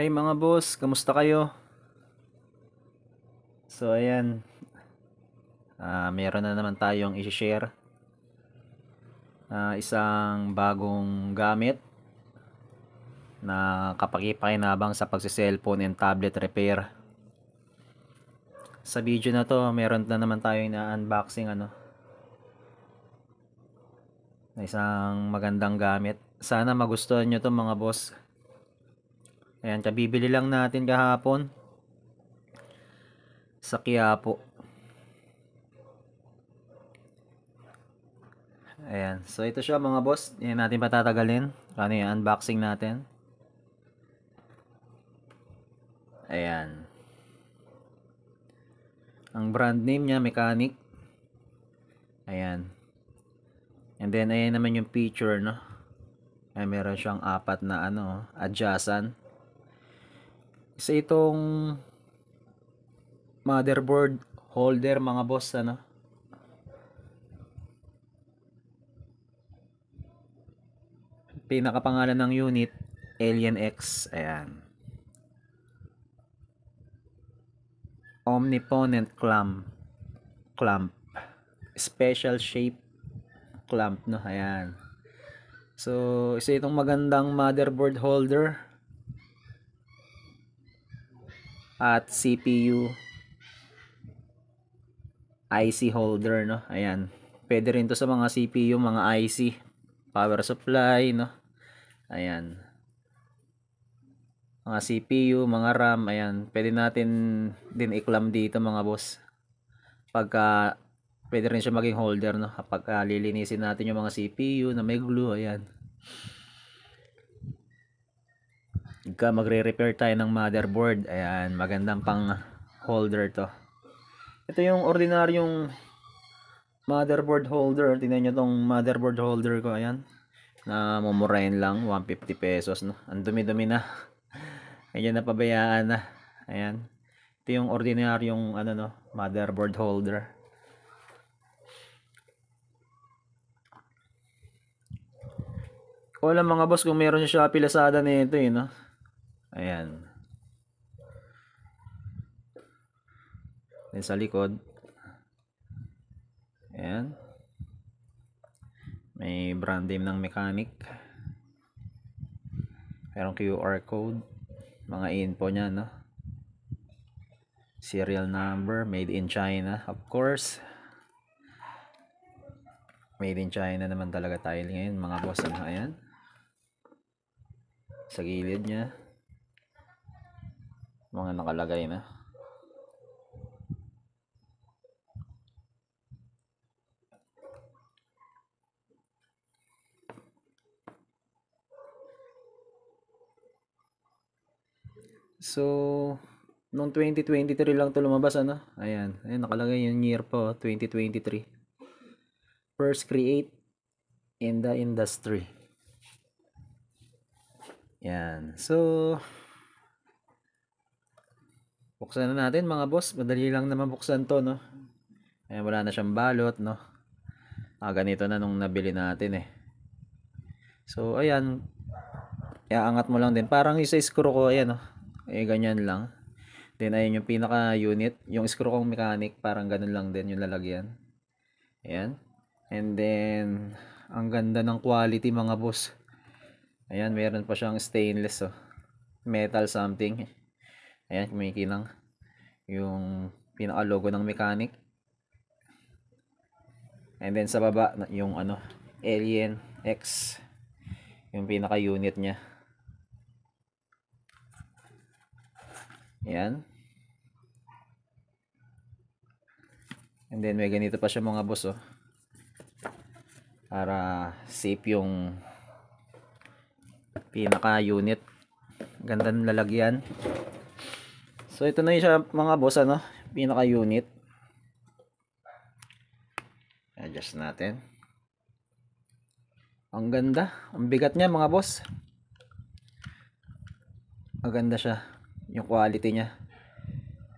Hi mga boss, kamusta kayo? So ayan, meron na naman tayong i-share isang bagong gamit na kapaki-pakinabang sa pagse-cellphone and tablet repair. Sa video na to, meron na naman tayong na-unboxing na isang magandang gamit. Sana magustuhan nyo to mga boss. Ayan, kabibili lang natin kahapon sa Quiapo. Ayan, so ito siya mga boss. Hindi natin patatagalin. Ano yung unboxing natin. Ayan. Ang brand name niya, Mechanic. Ayan. And then, ayan naman yung feature, no? Ay, meron siyang apat na, adjacent. Isa itong motherboard holder, mga boss, Pinakapangalan ng unit, Alien X. Ayan. Omniponent clamp. Special shape clamp, no? Ayan. So, isa itong magandang motherboard holder at CPU IC holder, no? Ayan. Pwede rin to sa mga CPU, mga IC, power supply, no? Ayan. Mga CPU, mga RAM, ayan. Pwede natin din i-clamp dito mga boss. Pagka pwede rin siya maging holder, no? Kapag lilinisin natin yung mga CPU na may glue, ayan. Pagka magre-repair tayo ng motherboard, ayan, magandang pang holder to. Ito yung ordinaryong motherboard holder. Tingnan nyo tong motherboard holder ko, ayan. Na mumurahin lang, 150 pesos, no? Ang dumi-dumi na. Ayan, napabayaan na. Ayan. Ito yung ordinaryong motherboard holder. Wala mga boss kung meron yung Shopee Lazada nito no? Ayan. Then sa likod. Ayan. May brand name ng Mechanic. Merong QR code. Mga info niya, no? Serial number. Made in China, of course. Made in China naman talaga tayo ngayon, mga boss. Ayan. Sa gilid niya. Mga nakalagay na. So, noong 2023 lang to lumabas, Ayan. Ayan, nakalagay yung year po, 2023. First create in the industry. Yan. So, buksan na natin mga boss. Madali lang naman buksan to, no? Ayan, wala na siyang balot, no? Ganito na nung nabili natin, eh. So, ayan. Iaangat mo lang din. Parang isa screw ko, ayan, no? Ganyan lang. Then, ayan yung pinaka-unit. Yung screw kong Mechanic, parang ganun lang din yung lalagyan. Ayan. And then, ang ganda ng quality mga boss. Ayan, meron pa siyang stainless, metal something. Ayan, kumikinang yung pinaka-logo ng Mechanic. And then sa baba, yung Alien X. Yung pinaka-unit niya. Ayan. And then may ganito pa siya mga boss, para safe yung pinaka-unit. Ganda ng lalagyan. So ito na yung siya mga boss, pinaka-unit. Adjust natin. Ang ganda. Ang bigat niya mga boss. Maganda siya. Yung quality niya.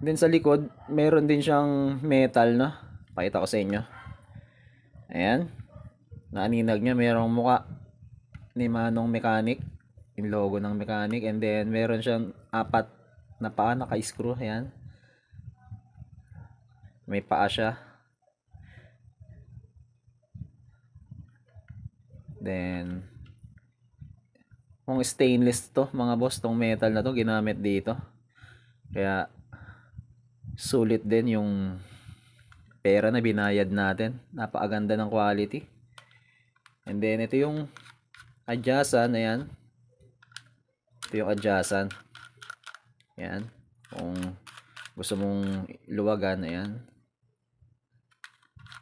Then sa likod, meron din siyang metal, no? Pakita ko sa inyo. Ayan. Naaninag niya, merong muka ni Manong Mechanic. yung logo ng mechanic, and then meron siyang 4 na paa naka-screw. Ayan, may paa siya. Then kung stainless to mga boss, tong metal na to ginamit dito, kaya sulit din yung pera na binayad natin. Napakaganda ng quality. And then ito yung adjacent. Ayan, ito yung adjacent. Ayan, kung gusto mong luwagan. Ayan,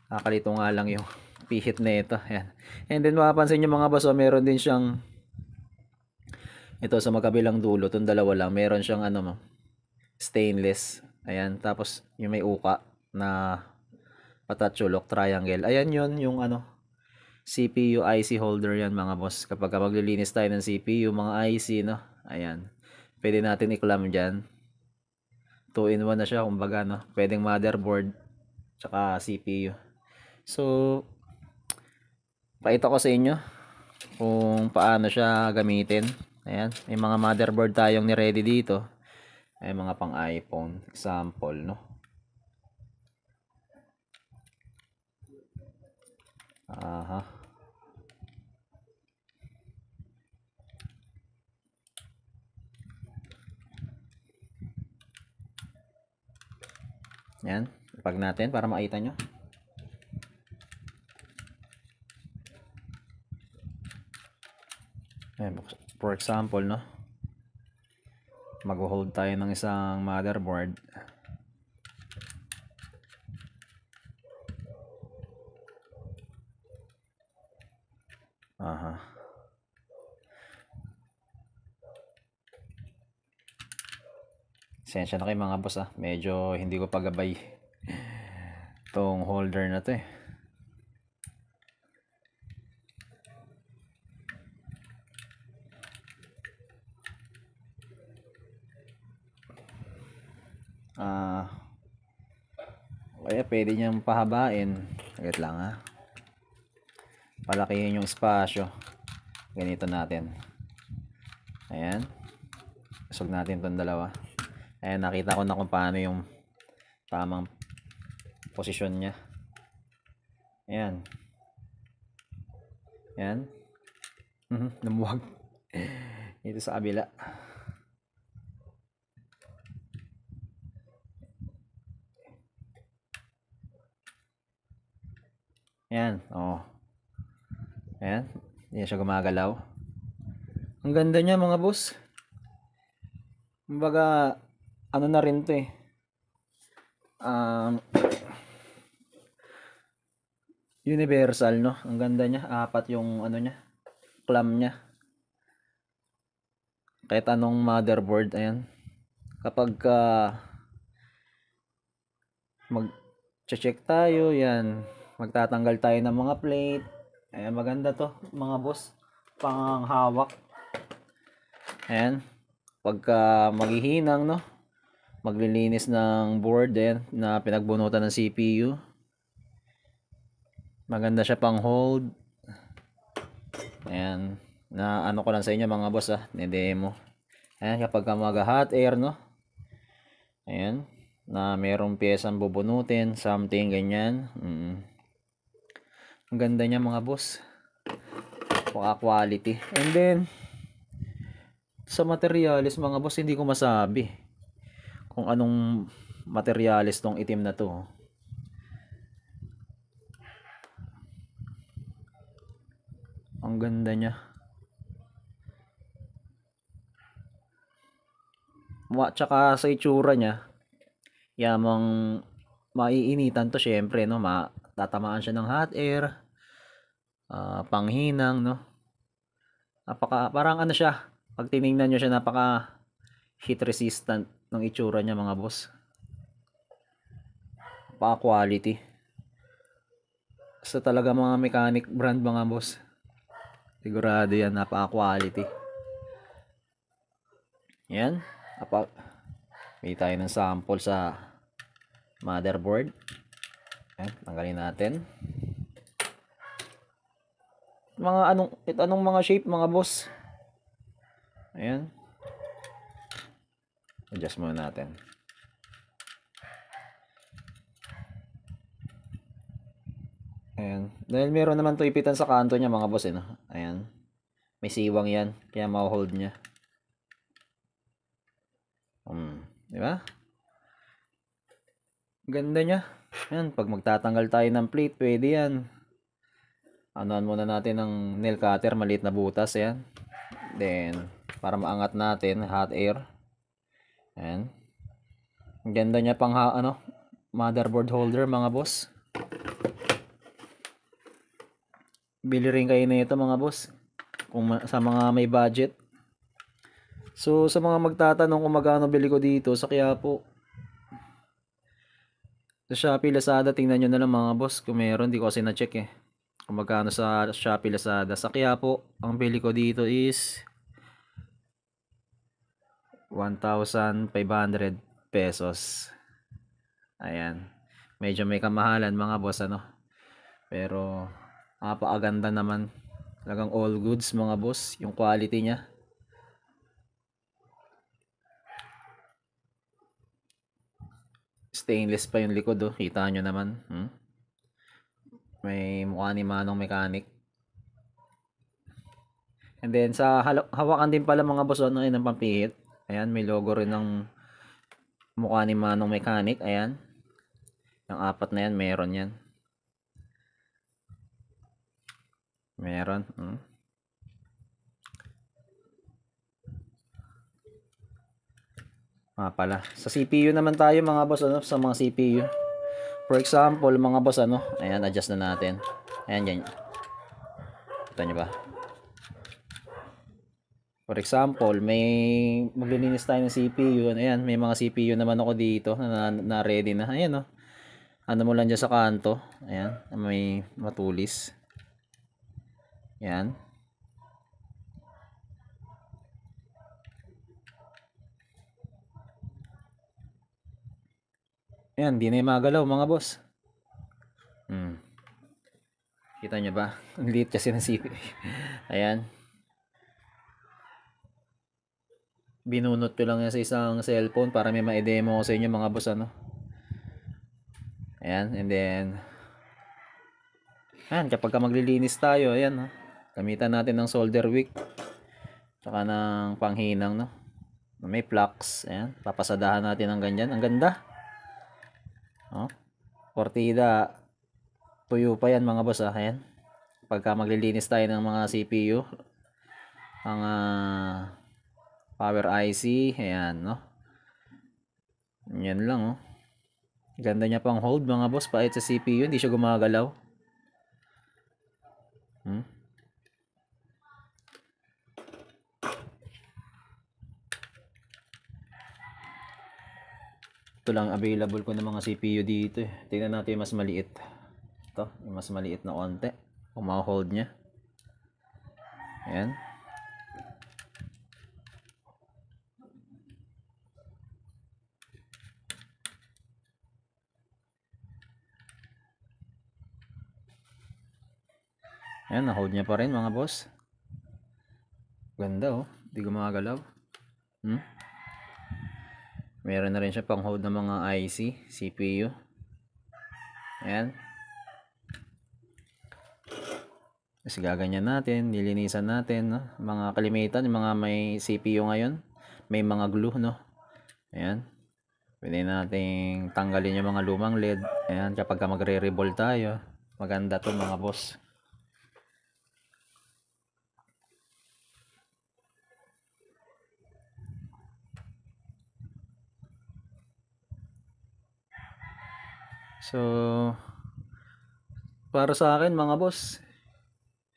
kakalito nga lang yung pihit na ito. Ayan. And then mapapansin nyo mga boss, meron din siyang ito sa magkabilang dulo, itong dalawa lang, meron siyang stainless. Ayan, tapos yung may uka na patatsulok triangle. Ayan, yun yung CPU IC holder yan mga boss. Kapag maglilinis tayo ng CPU, mga IC, no? Ayan, pwede natin i-clamp dyan. 2-in-1 na siya kumbaga, no? Pwedeng motherboard tsaka CPU. So pakita ko sa inyo kung paano siya gamitin. Ayan, may mga motherboard tayong ni-ready dito. Ay mga pang iPhone example, no? Aha. Yan, ipag natin para makita nyo. Ayan, for example, no? Mag-hold tayo ng isang motherboard. Aha. Sensya na kayo mga boss, medyo hindi ko pagabay tong holder na to eh. Kaya pwede niyang pahabain. Agad lang palakihin yung espasyo. Ganito natin. Ayan, usog natin itong dalawa. Ayan, nakita ko na kung paano yung tamang posisyon niya. Ayan. Ayan. Lumuwag. Dito sa kabila. Ayan. Oh. Ayan. Hindi siya gumagalaw. Ang ganda niya mga boss. Kumbaga, na rin to eh. Universal, no? Ang ganda niya. 4 yung niya. Clamp niya. Kahit anong motherboard. Ayan. Kapag mag-check tayo, yan. Magtatanggal tayo ng mga plate. Ayan, maganda to mga boss. Pang hawak. Ayan. Pagka maghihinang, no? Maglilinis ng board din na pinagbunutan ng CPU. Maganda siya pang hold. Ayan. Na ko lang sa inyo mga boss ni-demo. Ayan, kapag mag-hot air, no? Ayan. Na merong piyesang bubunutin, something ganyan. Ang ganda niya mga boss. Quality. And then sa materials mga boss, hindi ko masabi kung anong materials tong itim na to. Ang ganda niya. Tsaka sa itsura niya, yamang maiinitan to syempre, no? Tatamaan siya ng hot air. Panghinang, no? Parang siya, pag tiningnan nyo siya, napaka heat resistant ng itsura niya mga boss. Napaka quality. Sa talaga mga mechanic brand mga boss, sigurado yan, napaka quality. Yan, may tayo ng sample sa motherboard. Yan, tanggalin natin. Mga anong mga shape mga boss. Ayan. Adjust muna natin. Ayan. Dahil meron naman to ipitan sa kanto niya mga boss, no? Ayan. May siwang yan. Kaya ma-hold niya. Di ba? Ganda niya. Ayan. Pag magtatanggal tayo ng plate, pwede yan. Anuan muna natin ng nail cutter. Maliit na butas. Ayan. Then, para maangat natin, hot air. Ayan. Ang ganda niya pang motherboard holder mga boss. Bili rin kayo na ito mga boss. Kung sa mga may budget. So sa mga magtatanong kung magkano bili ko dito sa Quiapo. Sa Shopee, Lazada, tingnan nyo na lang mga boss kung meron. Di ko kasi na-check eh. Kung magkano sa Shopee, Lazada. Sa Quiapo, ang bili ko dito is 1,500 pesos. Ayan. Medyo may kamahalan mga boss Pero napakaganda naman. Talagang all goods mga boss. Yung quality niya. Stainless pa yung likod Kita nyo naman. May mukha ni Manong Mechanic. And then sa hawakan din pala mga boss ng pampihit. Ayan, may logo rin ng mukha ni Manong Mechanic. Ayan. Yung apat na yan, meron yan. Meron. Pala. Sa CPU naman tayo mga boss sa mga CPU. For example, mga boss ayan, adjust na natin. Ayan, yan. Kita nyo ba? For example, may maglilinis tayo ng CPU. Ayan, may mga CPU naman ako dito na ready na. Ayan Ano mo lang dyan sa kanto. Ayan, may matulis. Ayan. Ayan, di na yung magalaw mga boss. Kita nyo ba? Ang liit kasi ng CPU. Ayan. Binunot ko lang yan sa isang cellphone para may ma-demo ko sa inyo mga boss Ayan, and then ayan, kapag maglilinis tayo, ayan gamitan natin ng solder wick. Saka ng panghinang may flux. Ayan, papasadahan natin ng ganyan. Ang ganda. Portida. Tuyo pa yan mga boss Ayan. Pagka maglilinis tayo ng mga CPU, ang power IC, ayan Yan lang Ganda niya pang hold mga boss kahit sa CPU, hindi siya gumagalaw. Ito lang available ko ng mga CPU dito Tingnan natin yung mas maliit. Ito, yung mas maliit na konti. Kung ma-hold niya. Ayan. Ayan, na-hold niya pa rin mga boss. Ganda Hindi gumagalaw. Meron na rin siya pang hold ng mga IC, CPU. Ayan. Kasi gaganyan natin, nilinisan natin mga kalimitan, yung mga may CPU ngayon, may mga glue Ayan. Pwede nating tanggalin yung mga lumang LED. Ayan, kapag magre-revolve tayo, maganda to mga boss. So, para sa akin mga boss,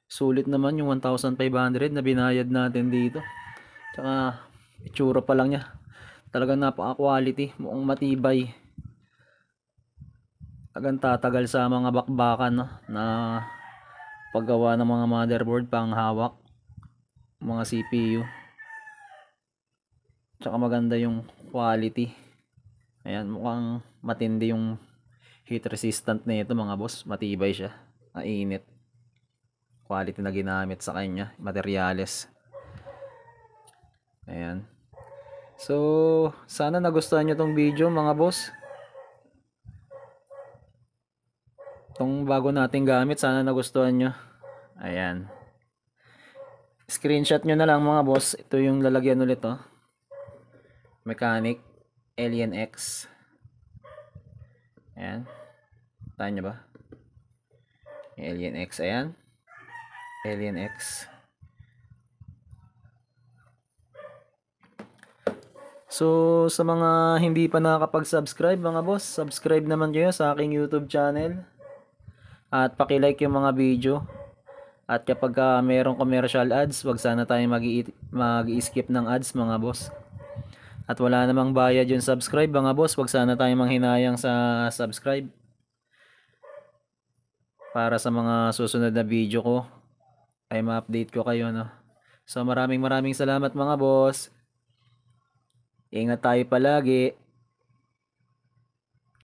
sulit naman yung 1,500 na binayad natin dito. Tsaka, itsura pa lang niya. Talagang napaka-quality, mukhang matibay. Talagang tatagal sa mga bakbakan na paggawa ng mga motherboard pang hawak, mga CPU. Tsaka maganda yung quality. Ayan, mukhang matindi yung heat resistant na ito mga boss. Matibay siya, mainit. Quality na ginamit sa kanya, materyales. Ayan. So, sana nagustuhan nyo tong video mga boss. Tong bago nating gamit, sana nagustuhan nyo. Ayan. Screenshot nyo na lang mga boss. Ito yung lalagyan ulit oh. Mechanic Alien X. Ayan. Tahan nyo ba? Alien X, ayan. Alien X. So, sa mga hindi pa nakakapag-subscribe mga boss, subscribe naman kayo sa aking YouTube channel. At paki-like yung mga video. At kapag mayroong commercial ads, wag sana tayong mag-i-skip ng ads mga boss. At wala namang bayad yung subscribe mga boss, wag sana tayong manghinayang sa subscribe. Para sa mga susunod na video ko, ay ma-update ko kayo, no? So maraming salamat mga boss. Ingat tayo palagi.